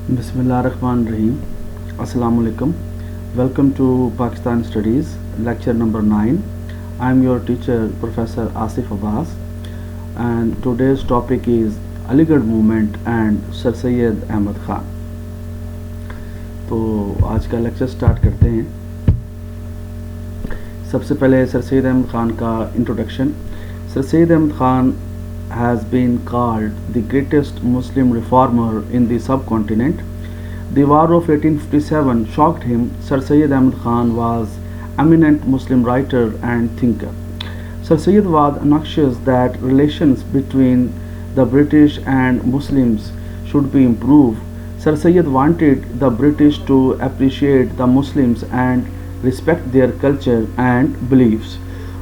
Bismillahirrahmanirrahim. Assalamu alaikum. Welcome to Pakistan Studies, lecture number 9. I am your teacher, Professor Asif Abbas, and today's topic is Aligarh movement and Sir Syed Ahmad Khan. तो आज का lecture start करते हैं. सबसे पहले sir Syed Ahmad Khan का introduction. Sir Syed Ahmad Khan has been called the greatest Muslim reformer in the subcontinent. The War of 1857 shocked him. Sir Syed Ahmad Khan was eminent Muslim writer and thinker. Sir Syed was anxious that relations between the British and Muslims should be improved. Sir Syed wanted the British to appreciate the Muslims and respect their culture and beliefs.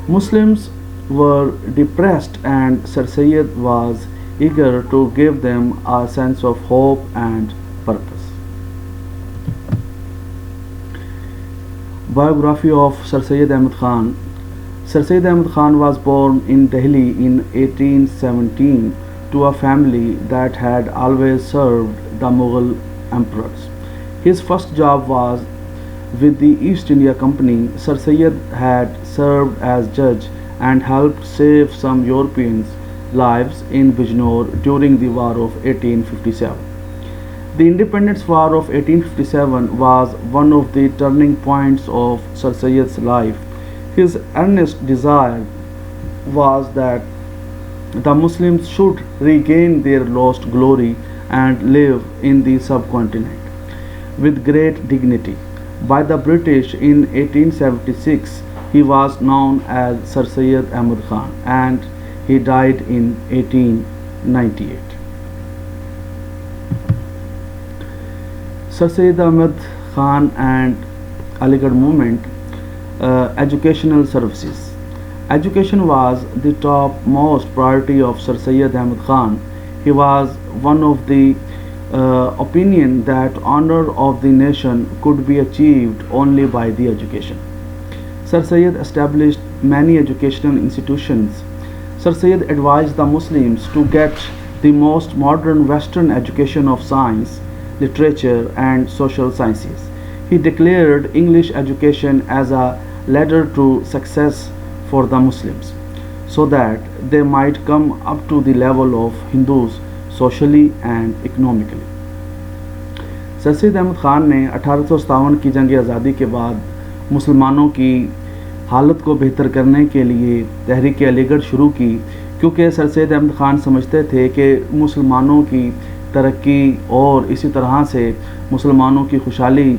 Muslims were depressed and Sir Syed was eager to give them a sense of hope and purpose. Biography of Sir Syed Ahmad Khan. Sir Syed Ahmad Khan was born in Delhi in 1817 to a family that had always served the Mughal emperors. His first job was with the East India Company. Sir Syed had served as judge and helped save some Europeans' lives in Bijnor during the War of 1857. The Independence War of 1857 was one of the turning points of Sir Syed's life. His earnest desire was that the Muslims should regain their lost glory and live in the subcontinent with great dignity. By the British in 1876, he was known as Sir Syed Ahmad Khan and he died in 1898. Sir Syed Ahmad Khan and Aligarh movement. Educational services. Education was the topmost priority of Sir Syed Ahmad Khan. He was one of the opinion that honor of the nation could be achieved only by the education. Sir Syed established many educational institutions. Sir Syed advised the Muslims to get the most modern Western education of science, literature, and social sciences. He declared English education as a ladder to success for the Muslims, so that they might come up to the level of Hindus socially and economically. Sir Syed Ahmad Khan ने 1857 की जंग आज़ादी के बाद मुसलमानों की हालत को बेहतर करने के लिए तहरीक अलीगढ़ शुरू की, क्योंकि सर सैयद अहमद ख़ान समझते थे कि मुसलमानों की तरक्की और इसी तरह से मुसलमानों की खुशहाली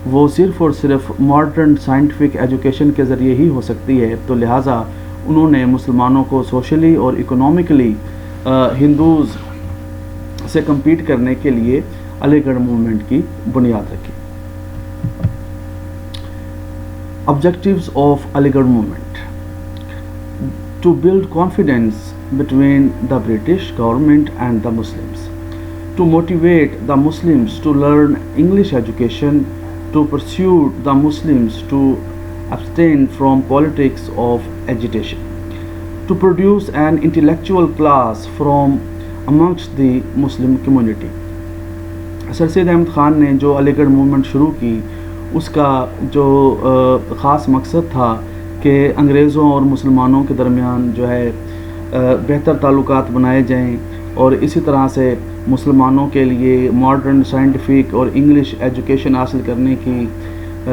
वो सिर्फ़ और सिर्फ मॉडर्न साइंटिफिक एजुकेशन के ज़रिए ही हो सकती है. तो लिहाजा उन्होंने मुसलमानों को सोशली और इकोनॉमिकली हिंदूज़ से कम्पीट करने के लिए अलीगढ़ मूवमेंट की बुनियाद रखी. Objectives of Aligarh movement: to build confidence between the British government and the Muslims, to motivate the Muslims to learn English education, to pursue the Muslims to abstain from politics of agitation, to produce an intellectual class from amongst the Muslim community. Sir Syed Ahmad Khan ने जो Aligarh movement शुरू की उसका जो ख़ास मकसद था कि अंग्रेज़ों और मुसलमानों के दरमियान जो है बेहतर ताल्लुकात बनाए जाएं और इसी तरह से मुसलमानों के लिए मॉडर्न साइंटिफिक और इंग्लिश एजुकेशन हासिल करने की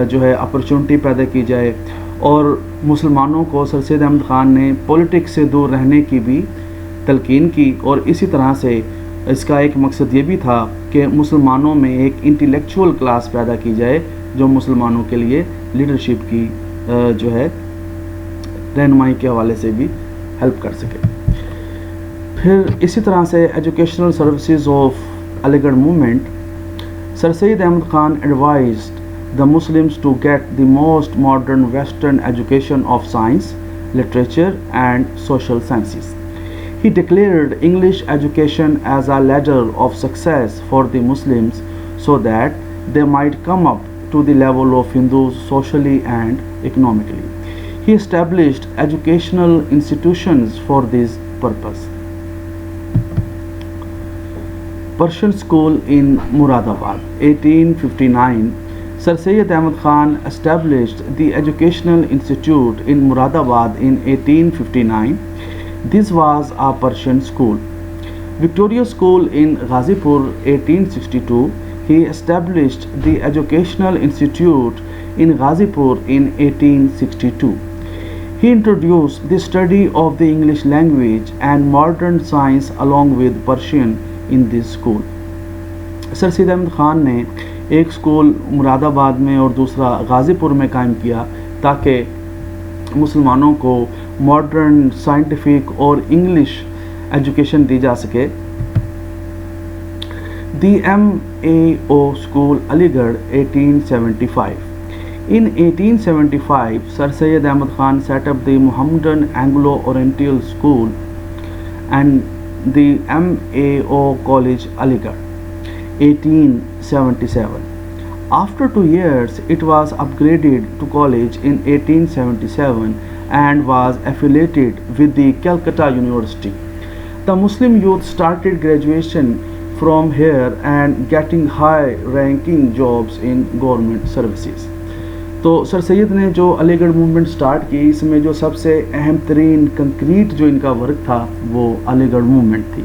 जो है अपॉर्चुनिटी पैदा की जाए. और मुसलमानों को सर सैयद अहमद ख़ान ने पॉलिटिक्स से दूर रहने की भी तलकीन की. और इसी तरह से इसका एक मकसद ये भी था कि मुसलमानों में एक इंटेलेक्चुअल क्लास पैदा की जाए जो मुसलमानों के लिए लीडरशिप की जो है रहनुमाई के हवाले से भी हेल्प कर सके. फिर इसी तरह से educational services of Aligarh movement. Sir Syed Ahmad Khan advised the Muslims to get the most modern western education of science, literature and social sciences. He declared English education as a ladder of success for the Muslims so that they might come up to the level of Hindus socially and economically. He established educational institutions for this purpose. Persian School in Muradabad. 1859, Sir Syed Ahmad Khan established the Educational Institute in Muradabad in 1859. This was a Persian school. Victoria School in Ghazipur, 1862. He established the Educational Institute in Ghazipur in 1862. He introduced the study of the English language and modern science along with Persian in this school. Sir Syed Ahmad Khan ने एक school Moradabad में और दूसरा गाज़ीपुर में कायम किया ताकि मुसलमानों को मॉडर्न साइंटिफिक और इंग्लिश एजुकेशन दी जा सके. The MAO School, Aligarh, 1875. In 1875, Sir Syed Ahmad Khan set up the Muhammadan Anglo-Oriental School and the MAO College, Aligarh, 1877. After 2 years, it was upgraded to college in 1877 and was affiliated with the Calcutta University. The Muslim youth started graduation from here and getting high ranking jobs in government services. तो sir Syed ने जो Aligarh movement start की, इसमें जो सबसे अहम तरीन concrete जो इनका वर्क था वो अलीगढ़ मूवमेंट थी.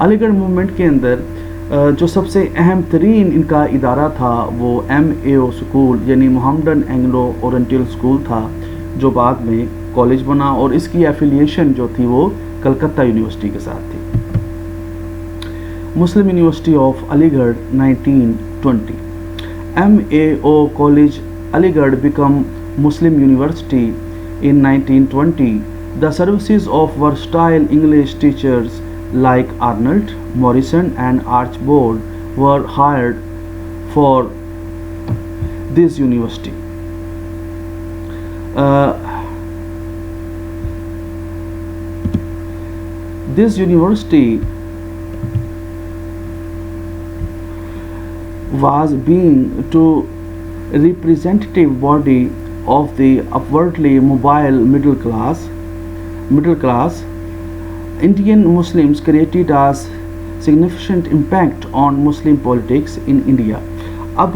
अलीगढ़ मूवमेंट के अंदर जो सबसे अहम तरीन इनका इदारा था वो MAO स्कूल यानी मोहम्मदन एंग्लो ओरिएंटल स्कूल था, जो बाद में कॉलेज बना और इसकी एफिलिएशन जो थी वो कलकत्ता यूनिवर्सिटी के साथ थी. Muslim University of Aligarh, 1920. MAO College, Aligarh became Muslim University in 1920. The services of versatile English teachers like Arnold, Morrison and Archbold were hired for this university. This university was being to representative body of the upwardly mobile middle class. Indian Muslims created a significant impact on Muslim politics in India. अब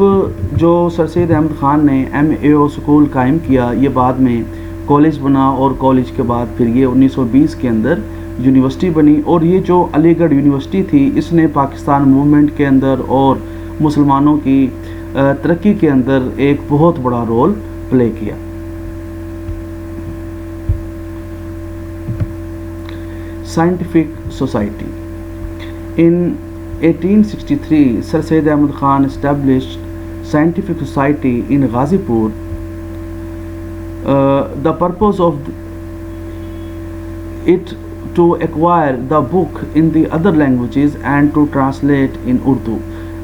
जो sir Syed Ahmad Khan ने MAO school कायम किया, ये बाद में college बना और कॉलेज के बाद फिर ये 1920 के अंदर यूनिवर्सिटी बनी. और ये जो अलीगढ़ यूनिवर्सिटी थी, इसने पाकिस्तान मूवमेंट के अंदर और मुसलमानों की तरक्की के अंदर एक बहुत बड़ा रोल प्ले किया. Scientific society. In 1863, Sir Syed Ahmad Khan established Scientific Society in Ghazipur. The purpose of it to acquire the book in the other languages and to translate in Urdu.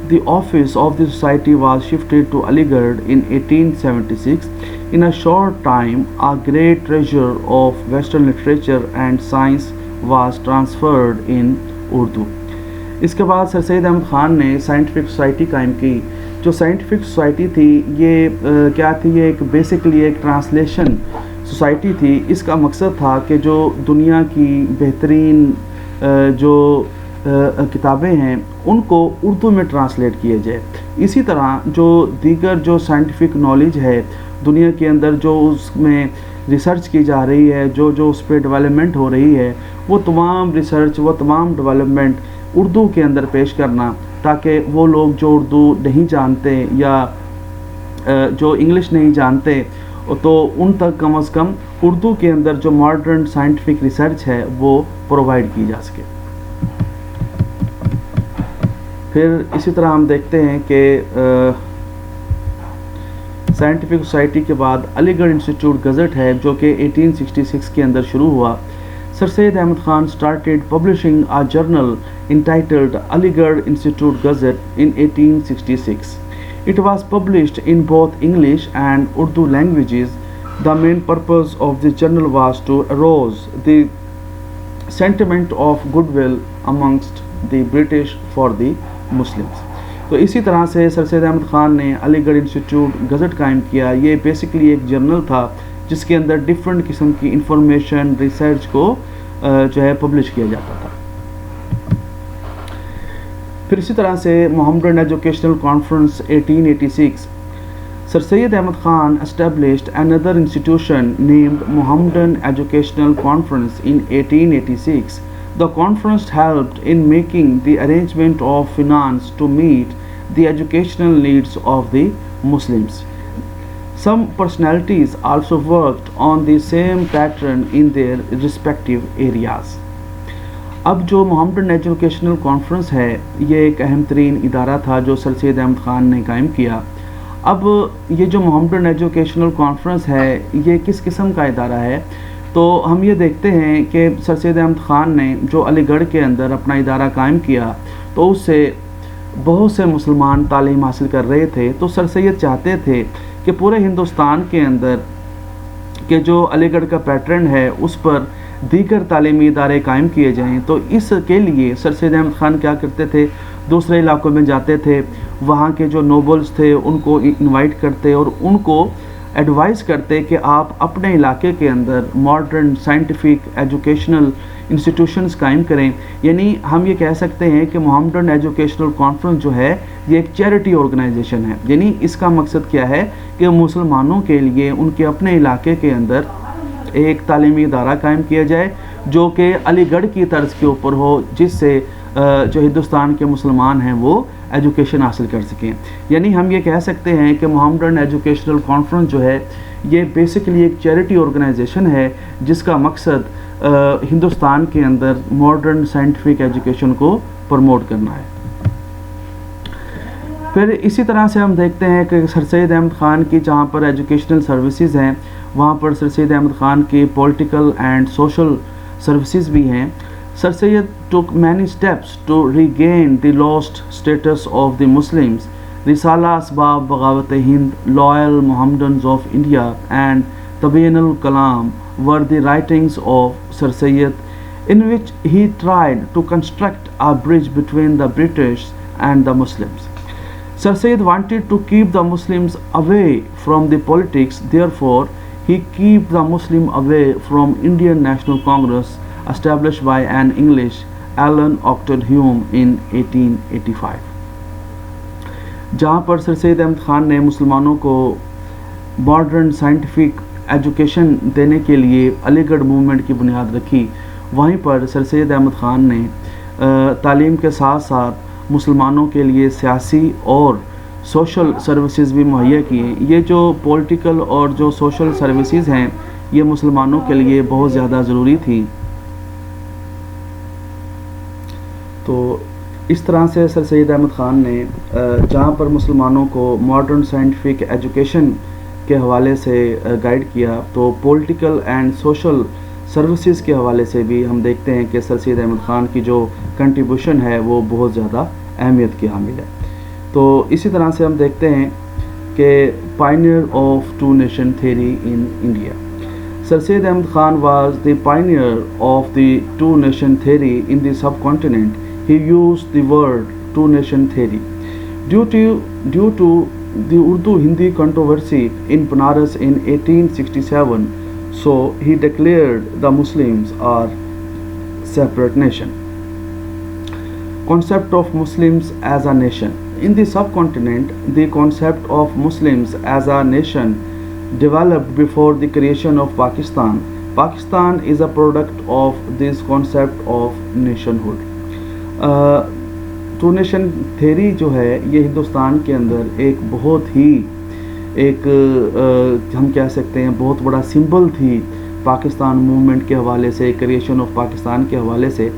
The office of the society was shifted to Aligarh in 1876. In a short time, a great treasure of Western literature and science was transferred in Urdu. इसके बाद sir Syed Ahmad Khan ने scientific society कायम की. जो scientific society थी ये क्या थी, ये एक बेसिकली एक ट्रांसलेशन सोसाइटी थी. इसका मकसद था कि जो दुनिया की बेहतरीन जो किताबें हैं उनको उर्दू में ट्रांसलेट किया जाए. इसी तरह जो दीगर जो साइंटिफिक नॉलेज है दुनिया के अंदर, जो उसमें रिसर्च की जा रही है, जो उस पर डेवलपमेंट हो रही है, वो तमाम रिसर्च, वो तमाम डेवलपमेंट उर्दू के अंदर पेश करना, ताकि वो लोग जो उर्दू नहीं जानते या जो इंग्लिश नहीं जानते तो उन तक कम से कम उर्दू के अंदर जो मॉडर्न साइंटिफिक रिसर्च है वो प्रोवाइड की जा सके. फिर इसी तरह हम देखते हैं कि साइंटिफिक सोसाइटी के बाद अलीगढ़ इंस्टीट्यूट गज़ट है जो कि 1866 के अंदर शुरू हुआ. Sir Syed Ahmad Khan started publishing a journal entitled Aligarh Institute Gazette in 1866. It was published in both English and Urdu languages. The main purpose of the journal was to arouse the sentiment of goodwill amongst the British for the Muslims. तो इसी तरह से sir Syed Ahmad Khan ने Aligarh institute gazette कायम किया. ये basically एक journal था जिसके अंदर डिफरेंट किस्म की इंफॉर्मेशन, रिसर्च को जो है पब्लिश किया जाता था. फिर इसी तरह से Mohammedan educational conference 1886, Sir Syed Ahmad Khan established another institution named Mohammedan Educational Conference in 1886. The conference helped in making the arrangement of finance to meet the educational needs of the Muslims. Some personalities also worked on the same pattern in their respective areas. अब जो Mohammedan educational conference है, ये एक अहम तरीन इदारा था जो सर सैयद अहमद ख़ान ने कायम किया। अब ये जो मोहम्मदन एजुकेशनल कॉन्फ्रेंस है, ये किस किस्म का इदारा है? तो हम ये देखते हैं कि सर सैयद अहमद ख़ान ने जो अलीगढ़ के अंदर अपना इदारा कायम किया, तो उससे बहुत से मुसलमान तालीम हासिल कर रहे थे। तो सर सैयद चाहते थे कि पूरे हिंदुस्तान के अंदर के जो अलीगढ़ का पैटर्न है, उस पर दीगर तालीमी इदारे कायम किए जाएँ। तो इसके लिए सर सैयद अहमद ख़ान क्या करते थे, दूसरे इलाकों में जाते थे, वहाँ के जो नोबल्स थे उनको इनवाइट करते और उनको एडवाइस करते कि आप अपने इलाके के अंदर मॉडर्न साइंटिफिक एजुकेशनल इंस्टीट्यूशंस कायम करें। यानी हम ये कह सकते हैं कि मोहम्मदन एजुकेशनल कॉन्फ्रेंस जो है, ये एक चैरिटी ऑर्गेनाइजेशन है। यानी इसका मकसद क्या है कि मुसलमानों के लिए उनके अपने इलाके के अंदर एक तालीमी इदारा कायम किया जाए जो कि अलीगढ़ की तर्ज के ऊपर हो, जिससे जो हिंदुस्तान के मुसलमान हैं वो एजुकेशन हासिल कर सकें। यानी हम ये कह सकते हैं कि मोहम्मदन एजुकेशनल कॉन्फ्रेंस जो है, ये बेसिकली एक चैरिटी ऑर्गेनाइजेशन है जिसका मकसद हिंदुस्तान के अंदर मॉडर्न साइंटिफिक एजुकेशन को प्रमोट करना है। फिर इसी तरह से हम देखते हैं कि सर सैयद अहमद ख़ान की जहाँ पर एजुकेशनल सर्विसेज हैं, वहाँ पर सर सैयद अहमद ख़ान की पॉलिटिकल एंड सोशल सर्विसेज भी हैं। Sir Syed took many steps to regain the lost status of the Muslims. Risala Asbab Bagawat-e-Hind, Loyal Mohammedans of India and Tabi'in al-Kalam were the writings of Sir Syed, in which he tried to construct a bridge between the British and the Muslims. Sir Syed wanted to keep the Muslims away from the politics, therefore he kept the Muslim away from Indian National Congress established by an English Alan Octon Hume in 1885, जहाँ पर sir Syed Ahmad Khan ने मुसलमानों को modern scientific education देने के लिए Aligarh movement की बुनियाद रखी, वहीं पर सर सैयद अहमद ख़ान ने तालीम के साथ साथ मुसलमानों के लिए सियासी और सोशल सर्विसेज भी मुहैया किए। ये जो पॉलिटिकल और जो सोशल सर्विसेज हैं, ये मुसलमानों के लिए बहुत ज़्यादा ज़रूरी थी। तो इस तरह से सर सैयद अहमद ख़ान ने जहाँ पर मुसलमानों को मॉडर्न साइंटिफिक एजुकेशन के हवाले से गाइड किया, तो पॉलिटिकल एंड सोशल सर्विसेज के हवाले से भी हम देखते हैं कि सर सैयद अहमद ख़ान की जो कंट्रीब्यूशन है वो बहुत ज़्यादा अहमियत की हामिल है। तो इसी तरह से हम देखते हैं कि pioneer of two nation theory in India, Sir Syed Ahmad Khan was the pioneer of the two-nation theory in the subcontinent. He used the word two-nation theory due to the Urdu-Hindi controversy in Banaras in 1867. So he declared the Muslims are separate nation. Concept of Muslims as a nation. In the subcontinent, the concept of Muslims as a nation developed before the creation of Pakistan. Pakistan is a product of this concept of nationhood. Two nation theory जो है, ये हिंदुस्तान के अंदर एक बहुत ही हम कह सकते हैं बहुत बड़ा सिंबल थी पाकिस्तान मूवमेंट के हवाले से, क्रिएशन ऑफ पाकिस्तान के हवाले से।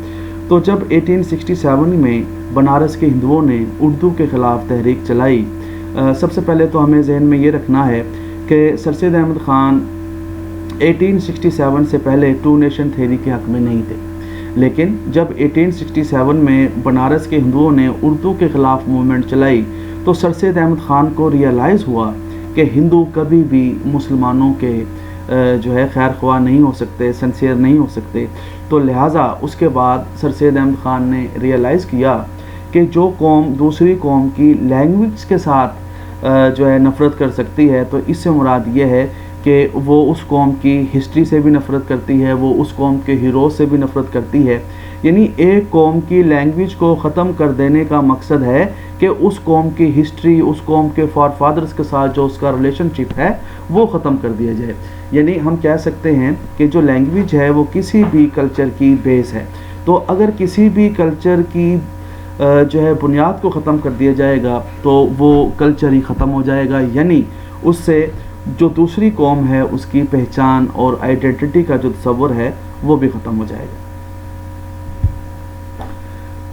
तो जब 1867 में बनारस के हिंदुओं ने उर्दू के ख़िलाफ़ तहरीक चलाई, सबसे पहले तो हमें जहन में ये रखना है कि सर सैयद अहमद ख़ान 1867 से पहले टू नेशन थ्योरी के हक़ में नहीं थे, लेकिन जब 1867 में बनारस के हिंदुओं ने उर्दू के ख़िलाफ़ मूवमेंट चलाई, तो सर सैयद अहमद ख़ान को रियलाइज़ हुआ कि हिंदू कभी भी मुसलमानों के जो है खैर ख्वाह नहीं हो सकते, सिंसियर नहीं हो सकते। तो लिहाजा उसके बाद सर सैयद अहमद ख़ान ने रियलाइज़ किया कि जो कौम दूसरी कौम की लैंग्वेज के साथ जो है नफ़रत कर सकती है, तो इससे मुराद ये है कि वो उस कौम की हिस्ट्री से भी नफ़रत करती है, वो उस कौम के हीरो से भी नफ़रत करती है। यानी एक कौम की लैंग्वेज को ख़त्म कर देने का मकसद है कि उस कौम की हिस्ट्री, उस कौम के फादर्स के साथ जो उसका रिलेशनशिप है वो ख़त्म कर दिया जाए। यानी हम कह सकते हैं कि जो लैंग्वेज है वो किसी भी कल्चर की बेस है। तो अगर किसी भी कल्चर की जो है बुनियाद को ख़त्म कर दिया जाएगा तो वो कल्चर ही ख़त्म हो जाएगा, यानी उससे जो दूसरी कौम है उसकी पहचान और आइडेंटिटी का जो तस्वर है वो भी ख़त्म हो जाएगा।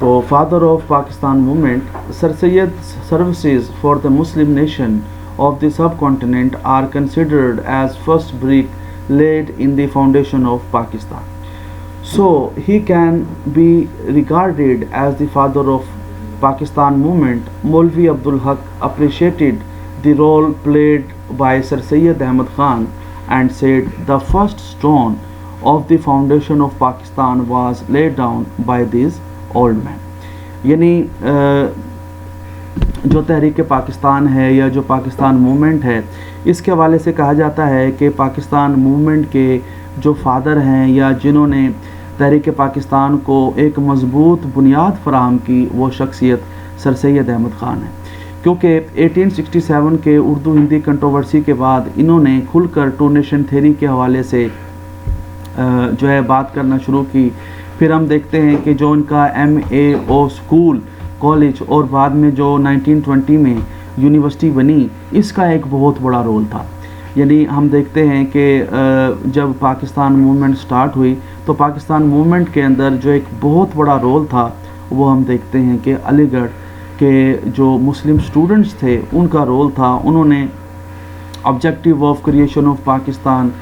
तो father of Pakistan movement, sir Syed services for the Muslim nation of the subcontinent are considered as first brick laid in the foundation of Pakistan. So he can be regarded as the father of Pakistan movement. Maulvi Abdul Haq appreciated the role played by Sir Syed Ahmad Khan and said the first stone of the foundation of Pakistan was laid down by these old men. यानी जो तहरीक पाकिस्तान है या जो Pakistan movement है, इसके हवाले से कहा जाता है कि पाकिस्तान मूवमेंट के जो फादर हैं या जिन्होंने तहरीक पाकिस्तान को एक मज़बूत बुनियाद फराहम की, वो शख्सियत सर सैयद अहमद ख़ान है। क्योंकि 1867 के उर्दू हिंदी कंट्रोवर्सी के बाद इन्होंने खुलकर टू नेशन थ्योरी के हवाले से जो है बात करना शुरू की। फिर हम देखते हैं कि जो इनका MAO स्कूल, कॉलेज और बाद में जो 1920 में यूनिवर्सिटी बनी, इसका एक बहुत बड़ा रोल था। यानी हम देखते हैं कि जब पाकिस्तान मूवमेंट स्टार्ट हुई तो पाकिस्तान मूवमेंट के अंदर जो एक बहुत बड़ा रोल था वो हम देखते हैं कि अलीगढ़ के जो मुस्लिम स्टूडेंट्स थे उनका रोल था। उन्होंने objective of creation of Pakistan,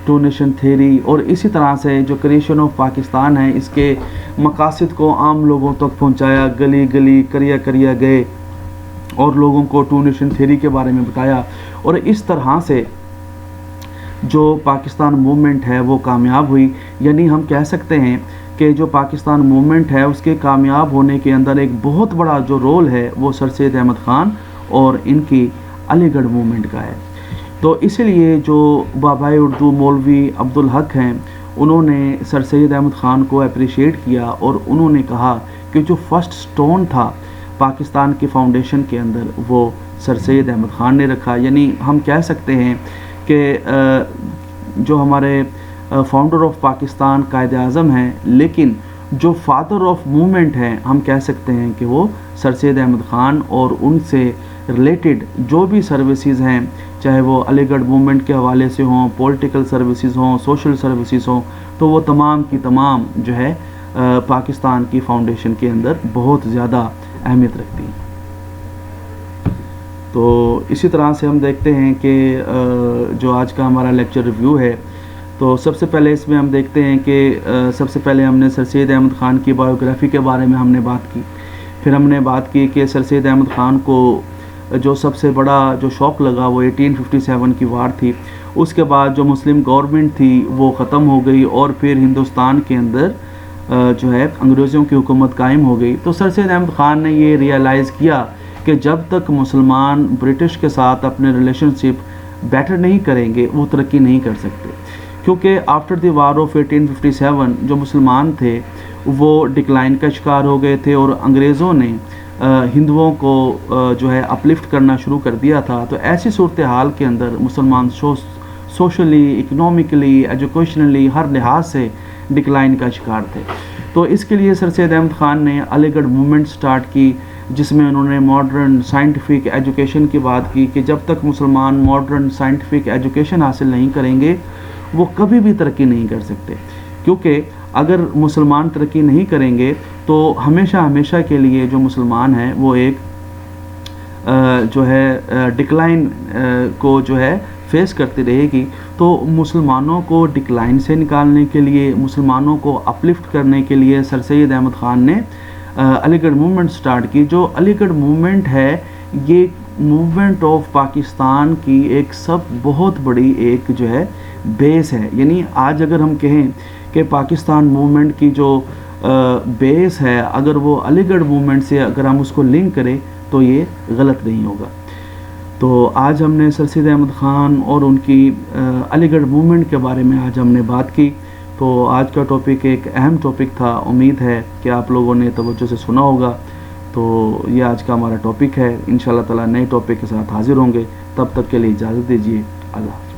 two nation theory और इसी तरह से जो क्रिएशन ऑफ पाकिस्तान है इसके मकासद को आम लोगों तक पहुंचाया, गली गली करिया करिया गए और लोगों को टू नेशन थ्योरी के बारे में बताया। और इस तरह से जो पाकिस्तान मूवमेंट है वो कामयाब हुई। यानी हम कह सकते हैं कि जो पाकिस्तान मूवमेंट है उसके कामयाब होने के अंदर एक बहुत बड़ा जो रोल है वो सर सैयद अहमद ख़ान और इनकी अलीगढ़ मूवमेंट का है। तो इसलिए जो बाबाए उर्दू मौलवी अब्दुल हक हैं, उन्होंने सर सैयद अहमद ख़ान को अप्रिशिएट किया और उन्होंने कहा कि जो फर्स्ट स्टोन था पाकिस्तान के फाउंडेशन के अंदर वो सर सैयद अहमद ख़ान ने रखा। यानी हम कह सकते हैं कि जो हमारे फाउंडर ऑफ पाकिस्तान कायद आज़म हैं, लेकिन जो फादर ऑफ मूवमेंट हैं हम कह सकते हैं कि वो सर सैयद अहमद ख़ान और उनसे रिलेटेड जो भी सर्विसेज हैं, चाहे वो अलीगढ़ मूवमेंट के हवाले से हों, पॉलिटिकल सर्विसेज हों, सोशल सर्विसेज हों, तो वो तमाम की तमाम जो है पाकिस्तान की फाउंडेशन के अंदर बहुत ज़्यादा अहमियत रखती हैं। तो इसी तरह से हम देखते हैं कि जो आज का हमारा लेक्चर रिव्यू है, तो सबसे पहले इसमें हम देखते हैं कि सबसे पहले हमने सर सैयद अहमद ख़ान की बायोग्राफ़ी के बारे में हमने बात की। फिर हमने बात की कि सर सैयद अहमद ख़ान को जो सबसे बड़ा जो शौक़ लगा वो 1857 की वार थी। उसके बाद जो मुस्लिम गवर्नमेंट थी वो ख़त्म हो गई और फिर हिंदुस्तान के अंदर जो है अंग्रेज़ों की हुकूमत कायम हो गई। तो सर सैयद अहमद ख़ान ने ये रियलाइज़ किया कि जब तक मुसलमान ब्रिटिश के साथ अपने रिलेशनशिप बेटर नहीं करेंगे वो तरक्की नहीं कर सकते। क्योंकि आफ्टर द वार ऑफ 1857 जो मुसलमान थे वो डिक्लाइन का शिकार हो गए थे और अंग्रेज़ों ने हिंदुओं को जो है अपलिफ्ट करना शुरू कर दिया था। तो ऐसी सूरत हाल के अंदर मुसलमान सोशली, इकनॉमिकली, एजुकेशनली हर लिहाज से डिक्लाइन का शिकार थे। तो इसके लिए सर सैयद अहमद ख़ान ने अलीगढ़ मूवमेंट स्टार्ट की, जिसमें उन्होंने मॉडर्न साइंटिफिक एजुकेशन की बात की कि जब तक मुसलमान मॉडर्न साइंटिफिक एजुकेशन हासिल नहीं करेंगे वो कभी भी तरक्की नहीं कर सकते। क्योंकि अगर मुसलमान तरक्की नहीं करेंगे तो हमेशा हमेशा के लिए जो मुसलमान हैं वो एक जो है डिक्लाइन को जो है फेस करती रहेगी। तो मुसलमानों को डिक्लाइन से निकालने के लिए, मुसलमानों को अपलिफ्ट करने के लिए सर सैयद अहमद ख़ान ने अलीगढ़ मूवमेंट स्टार्ट की। जो अलीगढ़ मूवमेंट है ये मूवमेंट ऑफ पाकिस्तान की एक बहुत बड़ी एक जो है बेस है। यानी आज अगर हम कहें कि पाकिस्तान मूवमेंट की जो बेस है, अगर वो अलीगढ़ मूवमेंट से अगर हम उसको लिंक करें तो ये गलत नहीं होगा। तो आज हमने सर सैयद अहमद ख़ान और उनकी अलीगढ़ मूवमेंट के बारे में आज हमने बात की। तो आज का टॉपिक एक अहम टॉपिक था, उम्मीद है कि आप लोगों ने तवज्जो से सुना होगा। तो ये आज का हमारा टॉपिक है। इंशाअल्लाह ताला नए टॉपिक के साथ हाज़िर होंगे, तब तक के लिए इजाज़त दीजिए। अल्लाह।